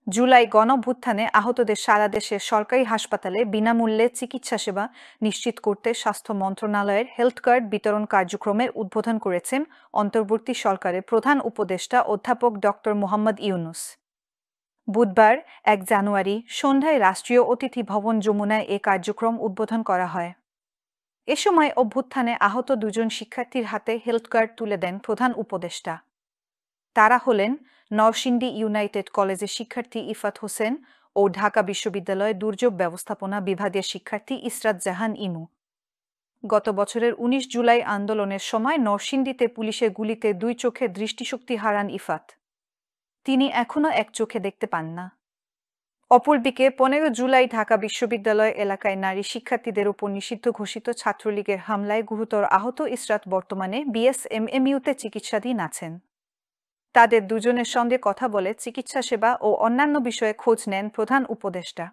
জুলাই গণঅভ্যুত্থানে আহতদের সারা দেশের সরকারি হাসপাতালে বিনামূল্যে চিকিৎসা সেবা নিশ্চিত করতে স্বাস্থ্য মন্ত্রণালয়ের হেলথ কার্ড বিতরণ কার্যক্রমের উদ্বোধন করেছেন অন্তর্বর্তী সরকারের প্রধান উপদেষ্টা অধ্যাপক ড. মোহাম্মদ ইউনূস। বুধবার ১ জানুয়ারি সন্ধ্যায় রাষ্ট্রীয় অতিথি ভবন যমুনায় এ কার্যক্রম উদ্বোধন করা হয়। এ সময় অভ্যুত্থানে আহত দুজন শিক্ষার্থীর হাতে হেলথ কার্ড তুলে দেন প্রধান উপদেষ্টা। তারা হলেন নরসিংদী ইউনাইটেড কলেজের শিক্ষার্থী ইফাত হোসেন ও ঢাকা বিশ্ববিদ্যালয়ের দুর্যোগ ব্যবস্থাপনা বিভাগের শিক্ষার্থী ইসরাত জাহান ইমু। গত বছরের ১৯ জুলাই আন্দোলনের সময় নরসিংদীতে পুলিশের গুলিতে ২ চোখে দৃষ্টিশক্তি হারান ইফাত। তিনি এখনও এক চোখে দেখতে পান না। অপরদিকে ১৫ জুলাই ঢাকা বিশ্ববিদ্যালয় এলাকায় নারী শিক্ষার্থীদের উপর নিষিদ্ধ ঘোষিত ছাত্রলীগের হামলায় গুরুতর আহত ইসরাত বর্তমানে বিএসএমএমইউতে চিকিৎসাধীন আছেন। তাদের দুজনের সঙ্গে কথা বলে চিকিৎসা সেবা ও অন্যান্য বিষয়ে খোঁজ নেন প্রধান উপদেষ্টা।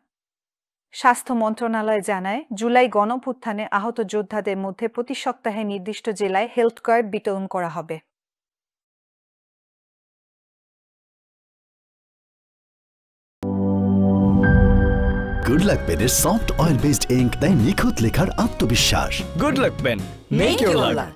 স্বাস্থ্য মন্ত্রণালয় জানায়, জুলাই গণঅভ্যুত্থানে আহত যোদ্ধাদের মধ্যে প্রতি সপ্তাহে নির্দিষ্ট জেলায় হেলথ কার্ড বিতরণ করা হবে। গুড লাক পেনের সফট অয়েল বেসড ইঙ্ক দেয় নিখুঁত লেখার আত্মবিশ্বাস। Good luck pen, make your lakh.